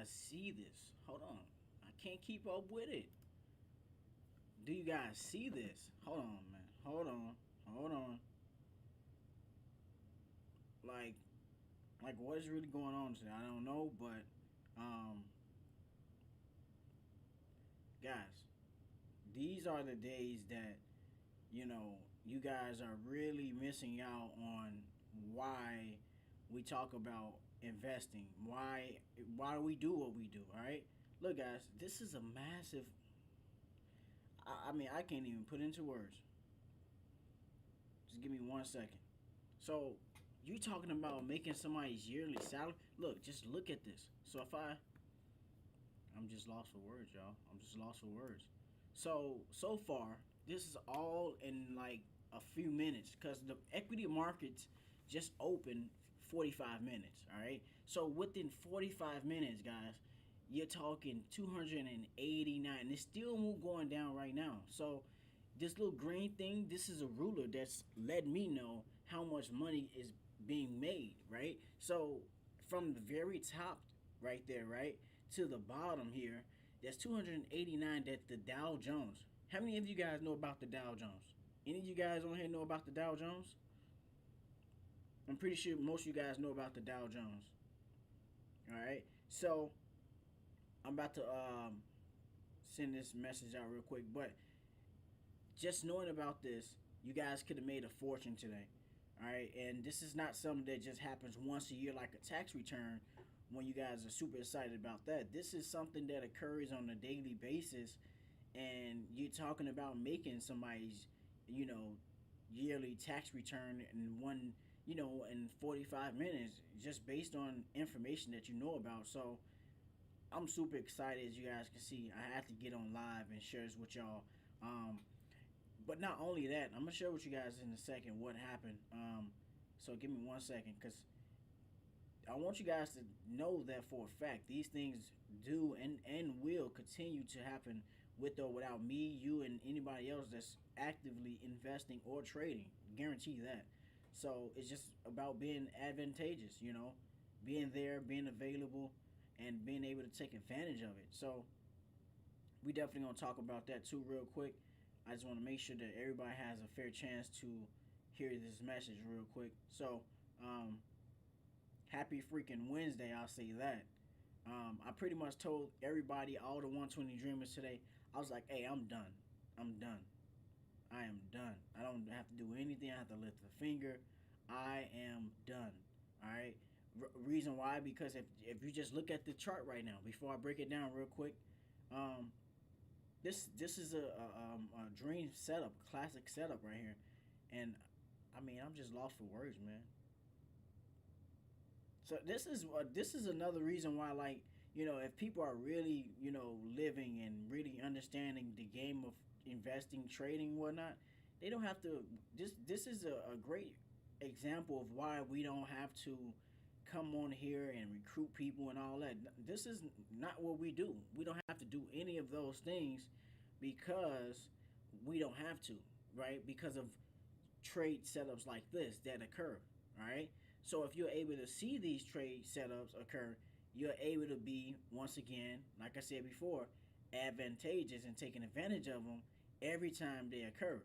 guys see this? Hold on. I can't keep up with it. Do you guys see this? Hold on, man. Hold on. Hold on. Like, what is really going on today? I don't know, but um, guys, these are the days that you guys are really missing out on why we talk about investing. Why we do what we do. All right. Look, guys, this is a massive. I mean, I can't even put into words. Just give me 1 second. So, you talking about making somebody's yearly salary? Look, just look at this. So I'm just lost for words, y'all. I'm just lost for words. So far, this is all in like a few minutes because the equity markets just opened 45 minutes. All right. So within 45 minutes, guys, you're talking 289. It's still going down right now. So this little green thing, this is a ruler that's let me know how much money is being made, right? So from the very top right there, right, to the bottom here, that's 289 that the Dow Jones. How many of you guys know about the Dow Jones? Any of you guys on here know about the Dow Jones? I'm pretty sure most of you guys know about the Dow Jones. All right. So I'm about to send this message out real quick, but just knowing about this, you guys could have made a fortune today. All right, and this is not something that just happens once a year like a tax return when you guys are super excited about that. This is something that occurs on a daily basis, and you're talking about making somebody's, you know, yearly tax return in in 45 minutes just based on information that you know about. So I'm super excited. As you guys can see, I have to get on live and share this with y'all. Um, but not only that, I'm gonna share with you guys in a second what happened. So give me 1 second, cause I want you guys to know that for a fact these things do and will continue to happen with or without me, you, and anybody else that's actively investing or trading. Guarantee that. So it's just about being advantageous, being there, being available, and being able to take advantage of it. So we definitely gonna talk about that too real quick. I just want to make sure that everybody has a fair chance to hear this message real quick. So, happy freaking Wednesday, I'll say that. I pretty much told everybody, all the 120 Dreamers today, I was like, hey, I'm done. I'm done. I am done. I don't have to do anything. I have to lift a finger. I am done. All right. Reason why? Because if you just look at the chart right now, before I break it down real quick, um, this is a dream setup, classic setup right here, and I mean I'm just lost for words, man. So this is another reason why, like, if people are really living and really understanding the game of investing, trading, whatnot, they don't have to. This is a great example of why we don't have to come on here and recruit people and all that. This is not what we do. We don't have to do any of those things because we don't have to, right? Because of trade setups like this that occur, right? So if you're able to see these trade setups occur, you're able to be, once again, like I said before, advantageous and taking advantage of them every time they occur.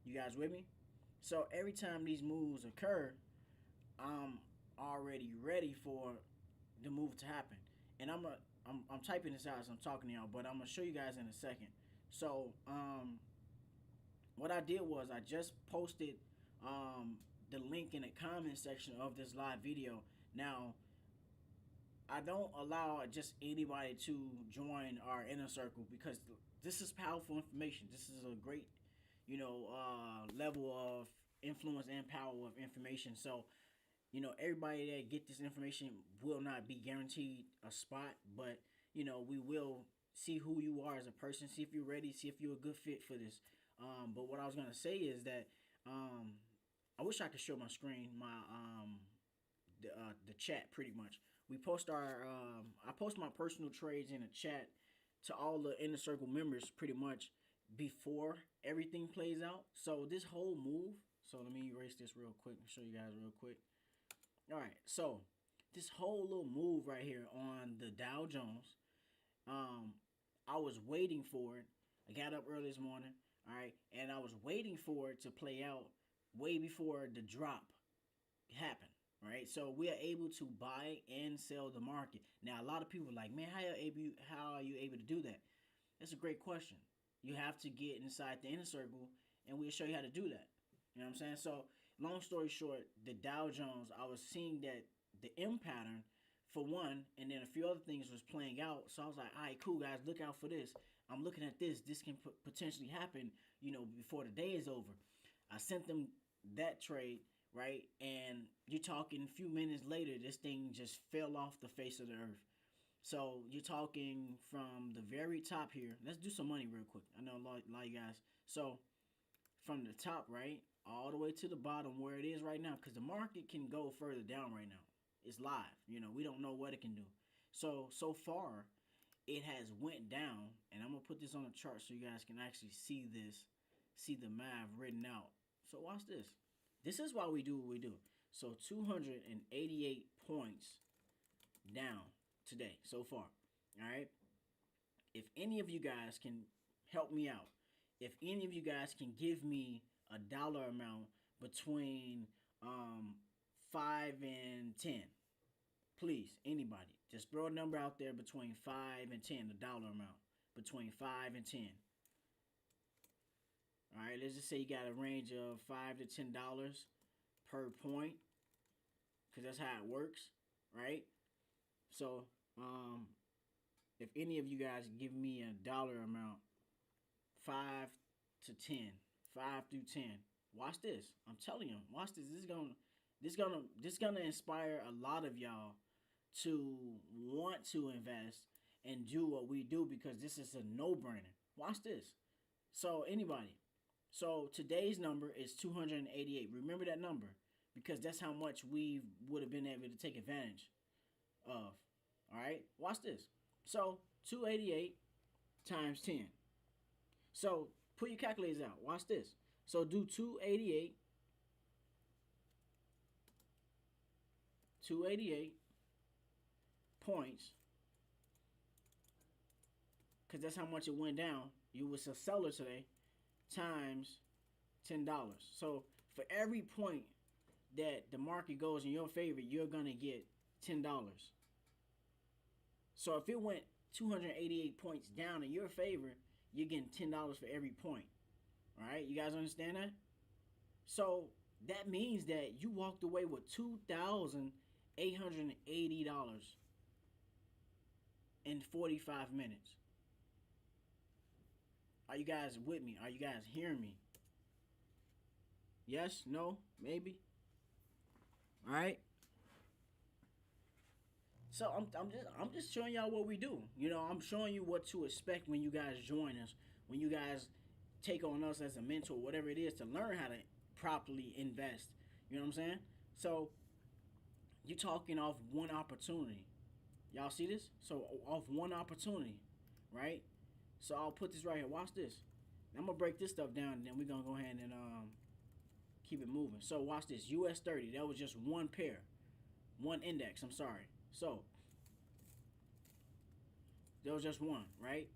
You guys with me? So every time these moves occur, I'm already ready for the move to happen. And I'm typing this out as I'm talking to y'all, but I'm gonna show you guys in a second. So what I did was I just posted the link in the comment section of this live video. Now, I don't allow just anybody to join our inner circle because this is powerful information. This is a great, level of influence and power of information. So, everybody that get this information will not be guaranteed a spot, but we will see who you are as a person, see if you're ready, see if you're a good fit for this. But what I was gonna say is that I wish I could show my screen, the chat pretty much. We post our I post my personal trades in the chat to all the inner circle members pretty much before everything plays out. So this whole move. So let me erase this real quick and show you guys real quick. All right, so this whole little move right here on the Dow Jones. Um, I was waiting for it. I got up early this morning, all right, and I was waiting for it to play out way before the drop happened, right? So we are able to buy and sell the market. Now, a lot of people are like, man, how are you able to do that? That's a great question. You have to get inside the inner circle, and we'll show you how to do that. You know what I'm saying? So, long story short, the Dow Jones, I was seeing that the M pattern for one, and then a few other things was playing out. So I was like, all right, cool, guys, look out for this. I'm looking at this. This can potentially happen, before the day is over. I sent them that trade, right? And you're talking a few minutes later, this thing just fell off the face of the earth. So you're talking from the very top here. Let's do some money real quick. I know a lot of you guys. So from the top, right, all the way to the bottom where it is right now, because the market can go further down right now. It's live. We don't know what it can do. So far, it has went down, and I'm gonna put this on a chart so you guys can actually see this, see the math written out. So watch this. This is why we do what we do. So 288 points down today so far. All right. If any of you guys can help me out, if any of you guys can give me a dollar amount between 5 and 10, please, anybody, just throw a number out there between 5 and 10, a dollar amount between 5 and 10. All right, let's just say you got a range of $5 to $10 per point, because that's how it works, right? So, if any of you guys give me a dollar amount, 5 to 10, 5 through 10, watch this. I'm telling you, watch this. This gonna inspire a lot of y'all to want to invest and do what we do, because this is a no-brainer. Watch this. So anybody. So today's number is 288. Remember that number, because that's how much we would have been able to take advantage of. All right, watch this. So 288 times 10. So put your calculators out. Watch this. So do 288 points, because that's how much it went down. You was a seller today, times $10. So for every point that the market goes in your favor, you're gonna get $10. So if it went 288 points down in your favor, you're getting $10 for every point. All right, you guys understand that? So that means that you walked away with $2,880 in 45 minutes. Are you guys with me? Are you guys hearing me? Yes? No? Maybe? All right. So I'm just showing y'all what we do. I'm showing you what to expect when you guys join us, when you guys take on us as a mentor, whatever it is, to learn how to properly invest. You know what I'm saying? So you're talking off one opportunity. Y'all see this? So off one opportunity, right? So I'll put this right here. Watch this. I'm gonna break this stuff down, and then we're gonna go ahead and keep it moving. So watch this. US 30. That was just one pair, one index. I'm sorry. So there was just one, right?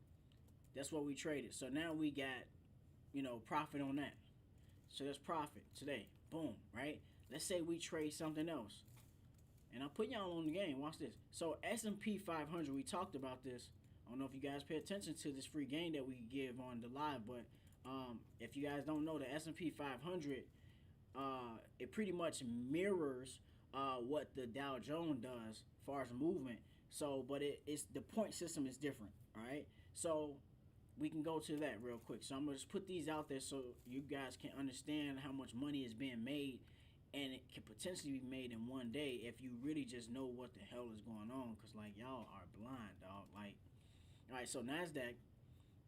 That's what we traded. So now we got, profit on that. So that's profit today. Boom, right? Let's say we trade something else. And I'm putting y'all on the game. Watch this. So S&P 500, we talked about this. I don't know if you guys pay attention to this free game that we give on the live, but if you guys don't know, the S&P 500, it pretty much mirrors what the Dow Jones does as far as movement. So, but it's the point system is different. All right. So we can go to that real quick. So I'm gonna just put these out there so you guys can understand how much money is being made, and it can potentially be made in one day if you really just know what the hell is going on. Cause like y'all are blind, dog. Like, all right. So Nasdaq.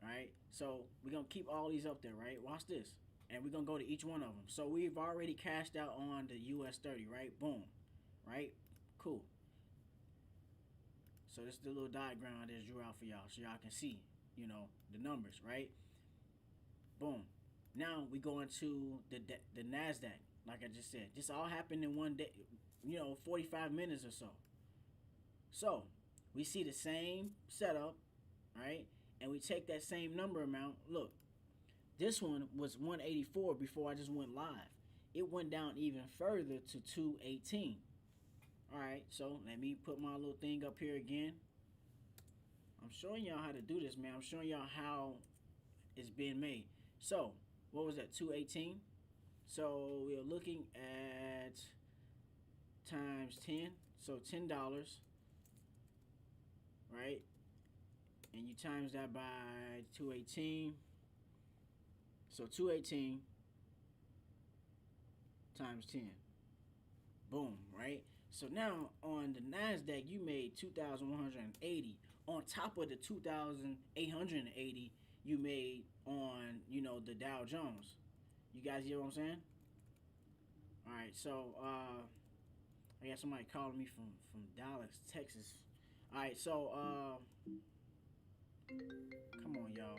All right. So we're gonna keep all these up there, right? Watch this. And we're going to go to each one of them. So we've already cashed out on the US 30, right? Boom. Right? Cool. So this is the little diagram I just drew out for y'all so y'all can see, the numbers, right? Boom. Now we go into the NASDAQ, like I just said. This all happened in one day, 45 minutes or so. So we see the same setup, right? And we take that same number amount. Look, this one was 184 before I just went live. It went down even further to 218. All right, so let me put my little thing up here again. I'm showing y'all how to do this, man. I'm showing y'all how it's being made. So, what was that? 218. So we are looking at times 10. So $10, right? And you times that by 218. So 218 times 10. Boom, right? So now on the NASDAQ, you made 2,180 on top of the 2,880 you made on, the Dow Jones. You guys hear what I'm saying? All right, so I got somebody calling me from Dallas, Texas. All right, so come on, y'all.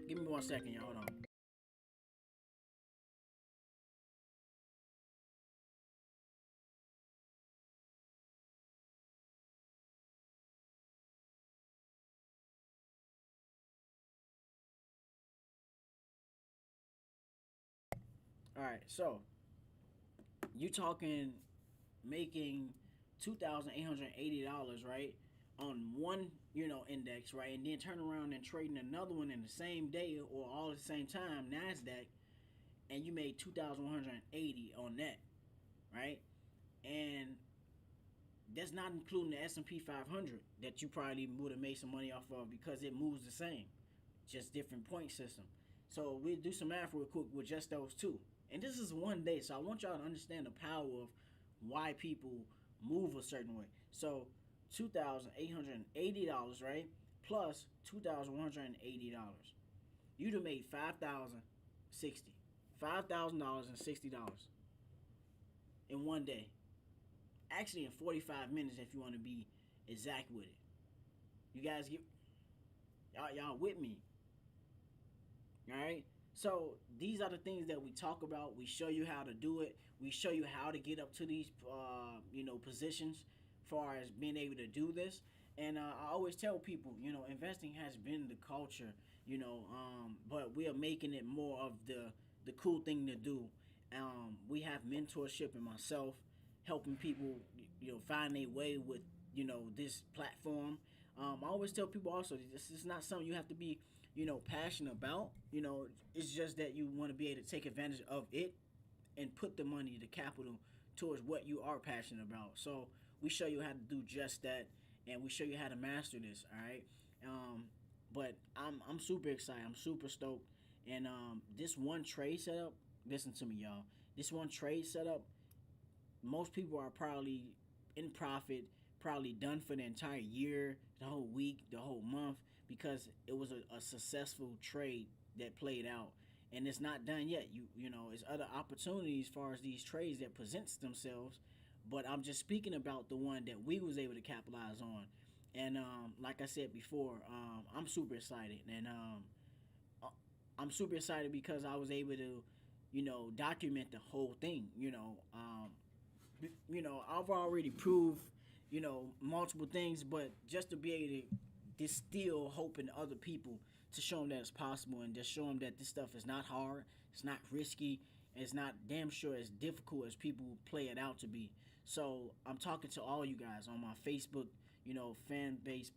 Give me 1 second, y'all. Hold on. All right, so you talking making $2,880, right, on one index, right, and then turn around and trading another one in the same day or all at the same time, Nasdaq, and you made 2,180 on that, right, and that's not including the S&P 500 that you probably would have made some money off of because it moves the same, just different point system. So we'll do some math real quick with just those two. And this is one day, so I want y'all to understand the power of why people move a certain way. So $2,880, right? Plus $2,180. You'd have made $5,060. $5,060 in one day. Actually in 45 minutes if you want to be exact with it. You guys get y'all with me. Alright? So these are the things that we talk about. We show you how to do it. We show you how to get up to these positions as far as being able to do this. And I always tell people, investing has been the culture, but we are making it more of the cool thing to do. We have mentorship in myself, helping people, find their way with, this platform. I always tell people also, this is not something you have to be passionate about. It's just that you want to be able to take advantage of it and put the money, the capital, towards what you are passionate about. So we show you how to do just that, and we show you how to master this. All right. But I'm super excited. I'm super stoked. And this one trade setup. Listen to me, y'all. This one trade setup. Most people are probably in profit, probably done for the entire year, the whole week, the whole month, because it was a successful trade that played out. And it's not done yet. It's other opportunities as far as these trades that presents themselves. But I'm just speaking about the one that we was able to capitalize on. And like I said before, I'm super excited. And I'm super excited because I was able to, document the whole thing. I've already proved, multiple things, but just to be able to distill hope in other people to show them that it's possible and just show them that this stuff is not hard, it's not risky, and it's not damn sure as difficult as people play it out to be. So I'm talking to all you guys on my Facebook, fan base,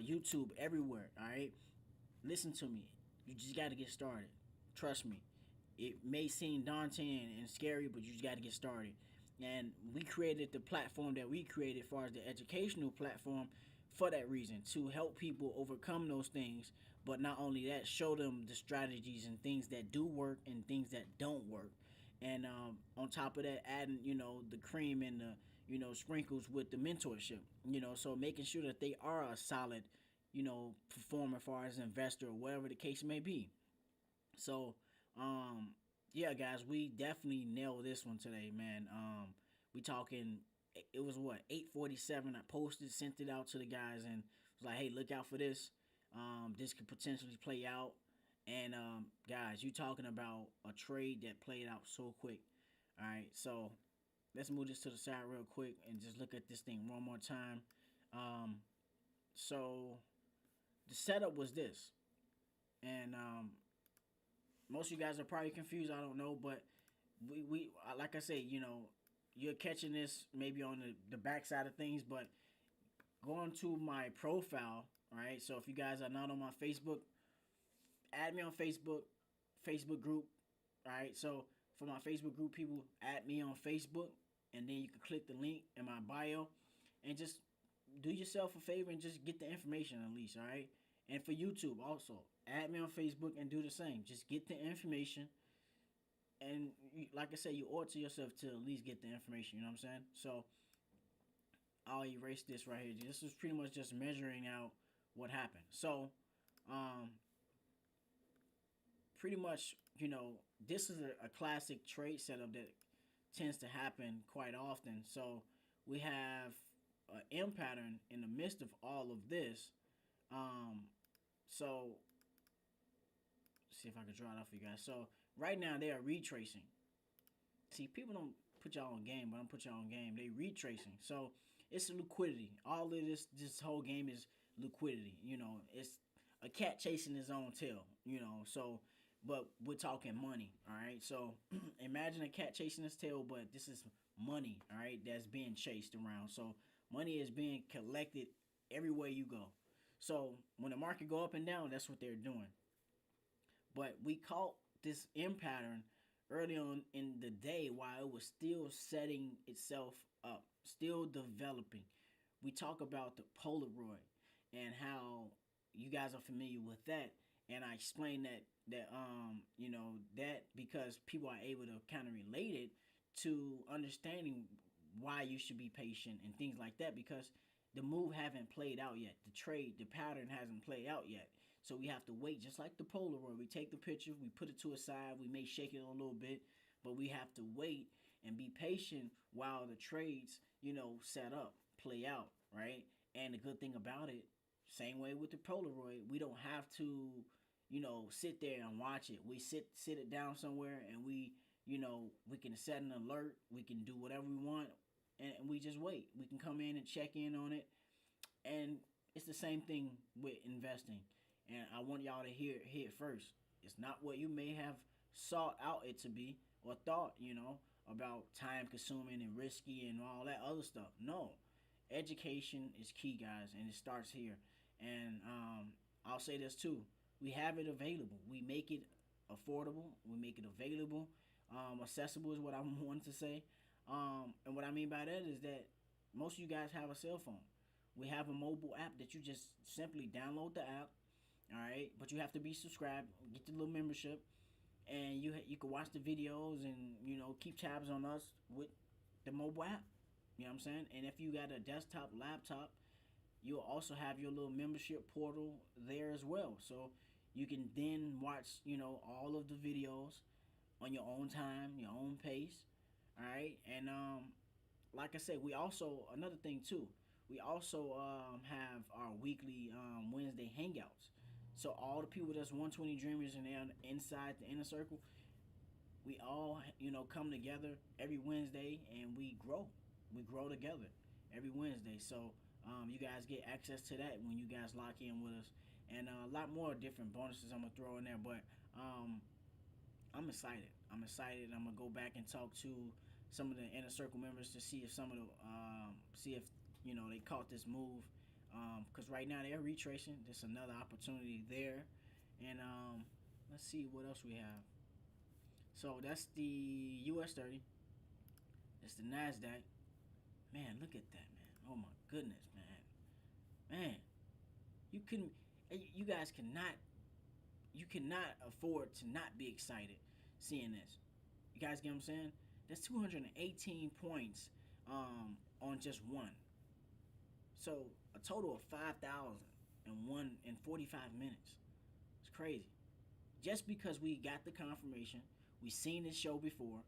YouTube, everywhere. All right, listen to me. You just got to get started. Trust me. It may seem daunting and scary, but you just got to get started. And we created the platform that we created as far as the educational platform for that reason, to help people overcome those things. But not only that, show them the strategies and things that do work and things that don't work. And on top of that, adding, the cream and the, sprinkles with the mentorship, so making sure that they are a solid, performer as far as an investor or whatever the case may be. So, um, yeah, guys, we definitely nailed this one today, man. We talking. It was what 8:47. I posted, sent it out to the guys, and was like, "Hey, look out for this. This could potentially play out." And guys, you talking about a trade that played out so quick. All right, so let's move this to the side real quick and just look at this thing one more time. Um, so the setup was this, and most of you guys are probably confused. I don't know, but we like I say, you're catching this maybe on the back side of things, but going to my profile, right? So if you guys are not on my Facebook, add me on Facebook, Facebook group, all right? So for my Facebook group people, add me on Facebook, and then you can click the link in my bio, and just do yourself a favor and just get the information at least, all right? And for YouTube also, add me on Facebook and do the same. Just get the information, and like I said, you ought to yourself to at least get the information. You know what I'm saying? So I'll erase this right here. This is pretty much just measuring out what happened. So, um, pretty much, this is a classic trade setup that tends to happen quite often. So we have an M pattern in the midst of all of this. So see if I can draw it out for you guys. So right now they are retracing. See, people don't put y'all on game, but I'm put y'all on game. They retracing. So it's liquidity. All of this whole game is liquidity. It's a cat chasing his own tail. So but we're talking money, all right? So imagine a cat chasing his tail, but this is money, all right, that's being chased around. So money is being collected everywhere you go. So when the market go up and down, that's what they're doing. But we caught this M pattern early on in the day while it was still setting itself up, still developing. We talk about the Polaroid and how you guys are familiar with that, and I explained that because people are able to kind of relate it to understanding why you should be patient and things like that, because the move haven't played out yet. The pattern hasn't played out yet. So we have to wait, just like the Polaroid. We take the picture, we put it to a side, we may shake it a little bit, but we have to wait and be patient while the trades, set up, play out, right? And the good thing about it, same way with the Polaroid, we don't have to, sit there and watch it. We sit it down somewhere, and we can set an alert, we can do whatever we want, and we just wait. We can come in and check in on it, and it's the same thing with investing. And I want y'all to hear it first. It's not what you may have sought out it to be or thought, about time consuming and risky and all that other stuff. No, education is key, guys, and it starts here. And I'll say this too: we have it available. We make it affordable. We make it available. Accessible is what I wanted to say. And what I mean by that is that most of you guys have a cell phone. We have a mobile app that you just simply download the app, all right, but you have to be subscribed, get the little membership, and you can watch the videos and keep tabs on us with the mobile app. You know what I'm saying? And if you got a desktop, laptop, you'll also have your little membership portal there as well. So you can then watch all of the videos on your own time, your own pace. All right, and like I said, we also, another thing too, we also have our weekly Wednesday hangouts. So all the people that's 120 Dreamers and they're inside the inner circle, we all come together every Wednesday and we grow. We grow together every Wednesday. So you guys get access to that when you guys lock in with us, and a lot more different bonuses I'm gonna throw in there. But I'm excited. I'm excited. I'm gonna go back and talk to some of the inner circle members to see if some of the see if they caught this move, because right now they're retracing. There's another opportunity there, and let's see what else we have. So that's the US 30. It's the Nasdaq. Man, look at that, man. Oh my goodness, man. You couldn't. You guys cannot. You cannot afford to not be excited seeing this. You guys get what I'm saying? That's 218 points on just one. So a total of 5,001 in 45 minutes. It's crazy. Just because we got the confirmation, we seen this show before,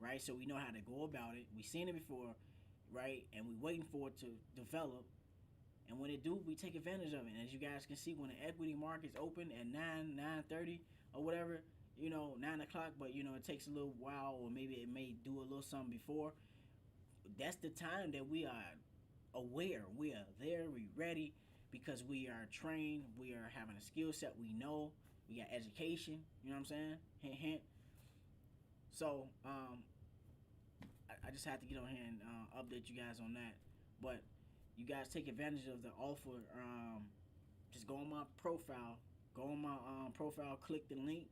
right? So we know how to go about it. We seen it before, right? And we waiting for it to develop. And when it do, we take advantage of it. And as you guys can see, when the equity markets open at 9:30 or whatever, 9 o'clock, but it takes a little while, or maybe it may do a little something before. that's the time that we are aware. We are there. We ready because we are trained. We are having a skill set. We know. We got education. You know what I'm saying? Hint, hint. So I just have to get on here and update you guys on that. But you guys take advantage of the offer. Just go on my profile. Go on my profile. Click the link.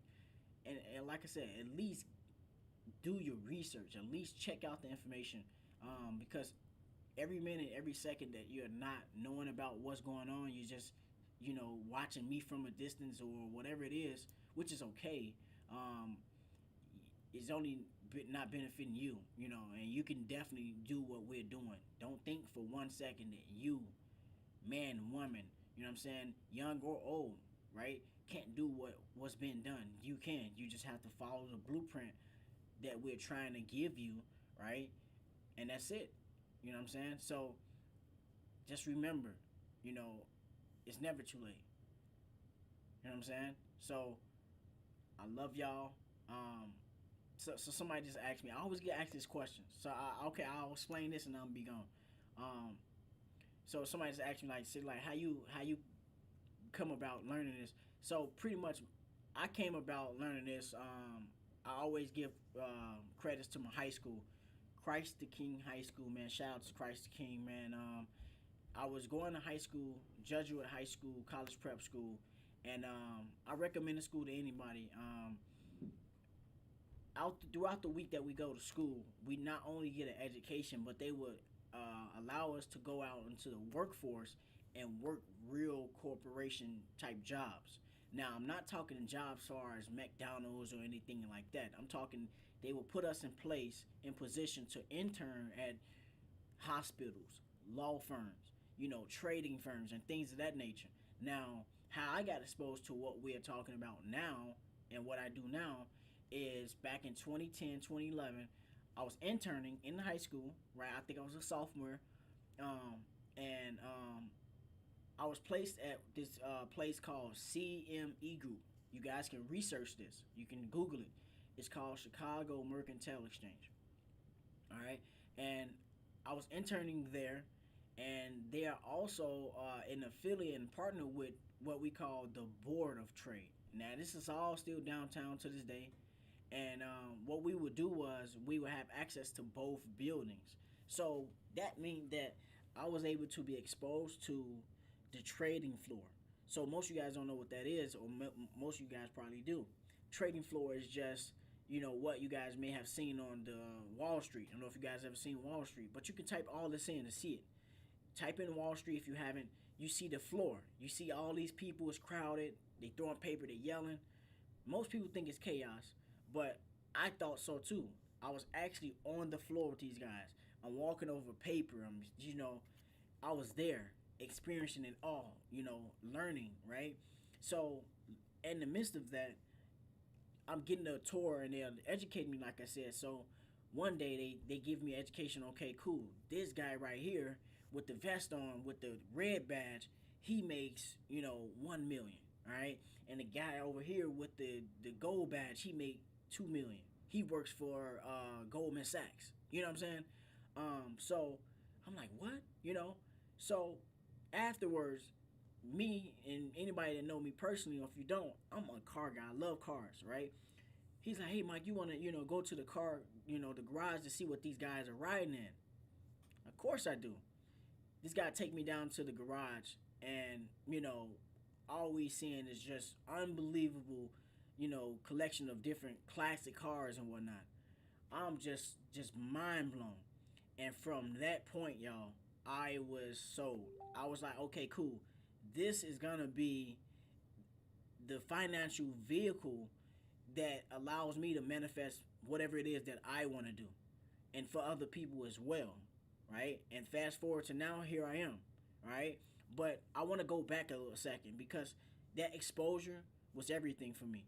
And like I said, at least do your research. At least check out the information. Because every minute, every second that you're not knowing about what's going on, you just, watching me from a distance or whatever it is, which is okay. Um, is only not benefiting you, and you can definitely do what we're doing. Don't think for 1 second that you, man, woman, you know what I'm saying, young or old, right, can't do what's been done. You can. You just have to follow the blueprint that we're trying to give you, right? And that's it. You know what I'm saying? So just remember, you know, it's never too late. You know what I'm saying? So I love y'all. So somebody just asked me. I always get asked this question. So okay, I'll explain this and I'll be gone. Um, so somebody just asked me like, say like how you come about learning this. So pretty much, I came about learning this. I always give credits to my high school, Christ the King High School, man. Shout out to Christ the King, man. I was going to high school, Jesuit high school, college prep school, and I recommend the school to anybody. Out throughout the week that we go to school, we not only get an education, but they would allow us to go out into the workforce and work real corporation type jobs. Now, I'm not talking jobs as far as McDonald's or anything like that. I'm talking they will put us in place in position to intern at hospitals, law firms, trading firms and things of that nature. Now, how I got exposed to what we are talking about now and what I do now is back in 2010, 2011, I was interning in high school, right? I think I was a sophomore. And I was placed at this place called CME Group. You guys can research this. You can Google it. It's called Chicago Mercantile Exchange. All right. And I was interning there, and they are also an affiliate and partner with what we call the Board of Trade. Now, this is all still downtown to this day. And what we would do was we would have access to both buildings. So that means that I was able to be exposed to the trading floor. So most of you guys don't know what that is, or most of you guys probably do. Trading floor is just what you guys may have seen on the Wall Street. I don't know if you guys ever seen Wall Street, but you can type all this in to see it. Type in Wall Street if you haven't. You see the floor. You see all these people. It's crowded. They throwing paper. They yelling. Most people think it's chaos, but I thought so too. I was actually on the floor with these guys. I'm walking over paper. I was there, experiencing it all. Learning, right? So, in the midst of that, I'm getting a tour and they'll educate me, like I said. So, one day they give me education. Okay, cool. This guy right here with the vest on, with the red badge, he makes 1 million. All right, and the guy over here with the gold badge, he make 2 million. He works for Goldman Sachs. You know what I'm saying? So I'm like, what? So afterwards, me and anybody that know me personally, or if you don't, I'm a car guy. I love cars, right? He's like, hey, Mike, you want to, go to the car, the garage to see what these guys are riding in? Of course I do. This guy take me down to the garage, and, all we seeing is just unbelievable, collection of different classic cars and whatnot. I'm just mind blown. And from that point, y'all, I was sold. I was like, okay, cool. This is gonna be the financial vehicle that allows me to manifest whatever it is that I want to do, and for other people as well, right? And fast forward to now, here I am, right? But I want to go back a little second because that exposure was everything for me.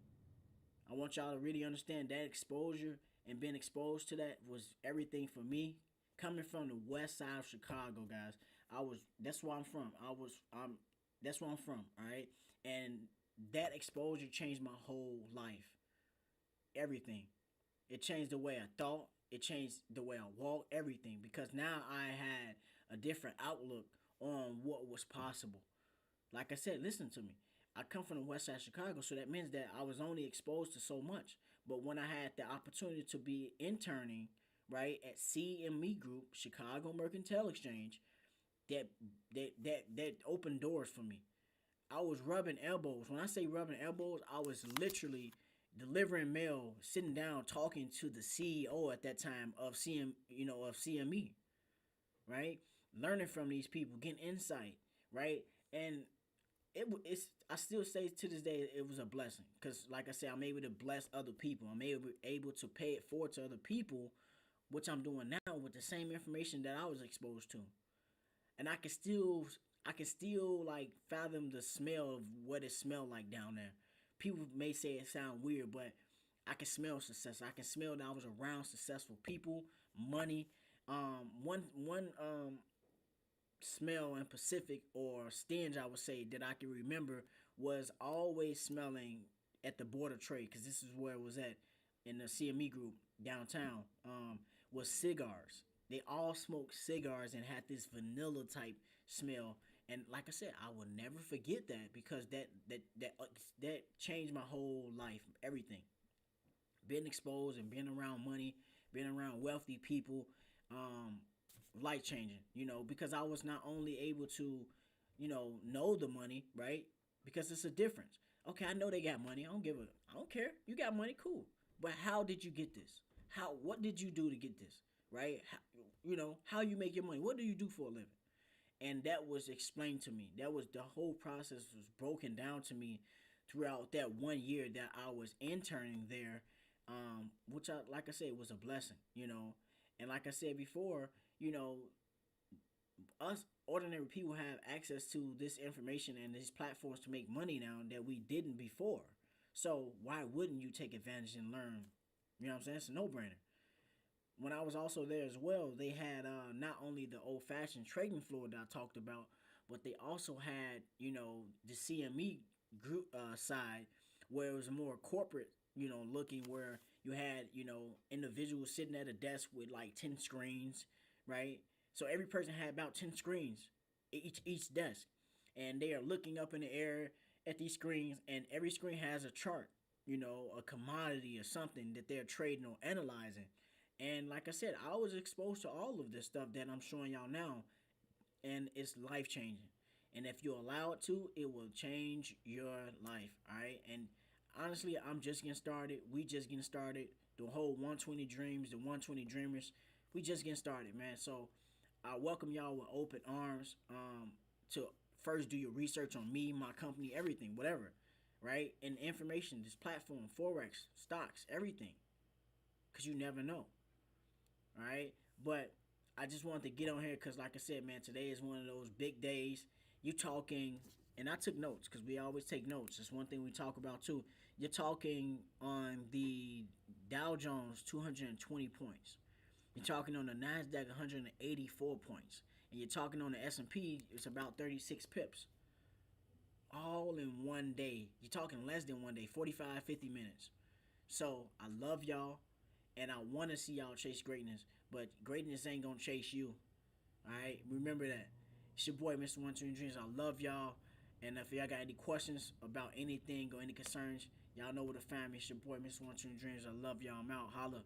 I want y'all to really understand that exposure and being exposed to that was everything for me. Coming from the west side of Chicago, guys, that's where I'm from. That's where I'm from, all right? And that exposure changed my whole life. Everything. It changed the way I thought. It changed the way I walk, everything, because now I had a different outlook on what was possible. Like I said, listen to me. I come from the west side of Chicago, so that means that I was only exposed to so much. But when I had the opportunity to be interning, right, at CME Group, Chicago Mercantile Exchange, that that opened doors for me. I was rubbing elbows. When I say rubbing elbows, I was literally delivering mail, sitting down, talking to the CEO at that time of CME, right? Learning from these people, getting insight, right? And it's I still say to this day it was a blessing because, like I said, I'm able to bless other people. I'm able to pay it forward to other people, which I'm doing now with the same information that I was exposed to, and I can still like fathom the smell of what it smelled like down there. People may say it sound weird, but I can smell success. I can smell that I was around successful people, money. One smell in Pacific or stench I would say that I can remember was always smelling at the border trade because this is where it was at in the CME group downtown. Was cigars. They all smoked cigars and had this vanilla type smell. And like I said, I will never forget that because that changed my whole life, everything. Being exposed and being around money, being around wealthy people, um, life changing. Because I was not only able to, know the money, right? Because it's a difference. Okay, I know they got money. I don't care. You got money, cool. But how did you get this? What did you do to get this? Right? How you make your money. What do you do for a living? And that was explained to me. That was the whole process was broken down to me throughout that 1 year that I was interning there, which I like I said was a blessing, and like I said before, you know, us ordinary people have access to this information and these platforms to make money now that we didn't before. So why wouldn't you take advantage and learn? You know what I'm saying? It's a no brainer. When I was also there as well, they had not only the old fashioned trading floor that I talked about, but they also had, the CME group side where it was more corporate, looking where you had, individuals sitting at a desk with like 10 screens, right? So every person had about 10 screens each desk. And they are looking up in the air at these screens, and every screen has a chart, a commodity or something that they're trading or analyzing. And like I said, I was exposed to all of this stuff that I'm showing y'all now, and it's life changing. And if you allow it to, it will change your life. All right. And honestly, I'm just getting started. We just getting started. The whole 120 Dreams, the 120 Dreamers, we just getting started, man. So I welcome y'all with open arms to first do your research on me, my company, everything, whatever, right? And information, this platform, Forex, stocks, everything, because you never know. All right. But I just wanted to get on here because, like I said, man, today is one of those big days. You talking, and I took notes because we always take notes. That's one thing we talk about too. You're talking on the Dow Jones 220 points. You're talking on the Nasdaq 184 points, and you're talking on the S&P. It's about 36 pips, all in one day. You're talking less than one day, 45, 50 minutes. So I love y'all, and I want to see y'all chase greatness, but greatness ain't gonna chase you. All right, remember that. It's your boy, Mr. One Two Dreams. I love y'all, and if y'all got any questions about anything or any concerns, y'all know where to find me. It's your boy, Mr. One Two Dreams. I love y'all. I'm out. Holla.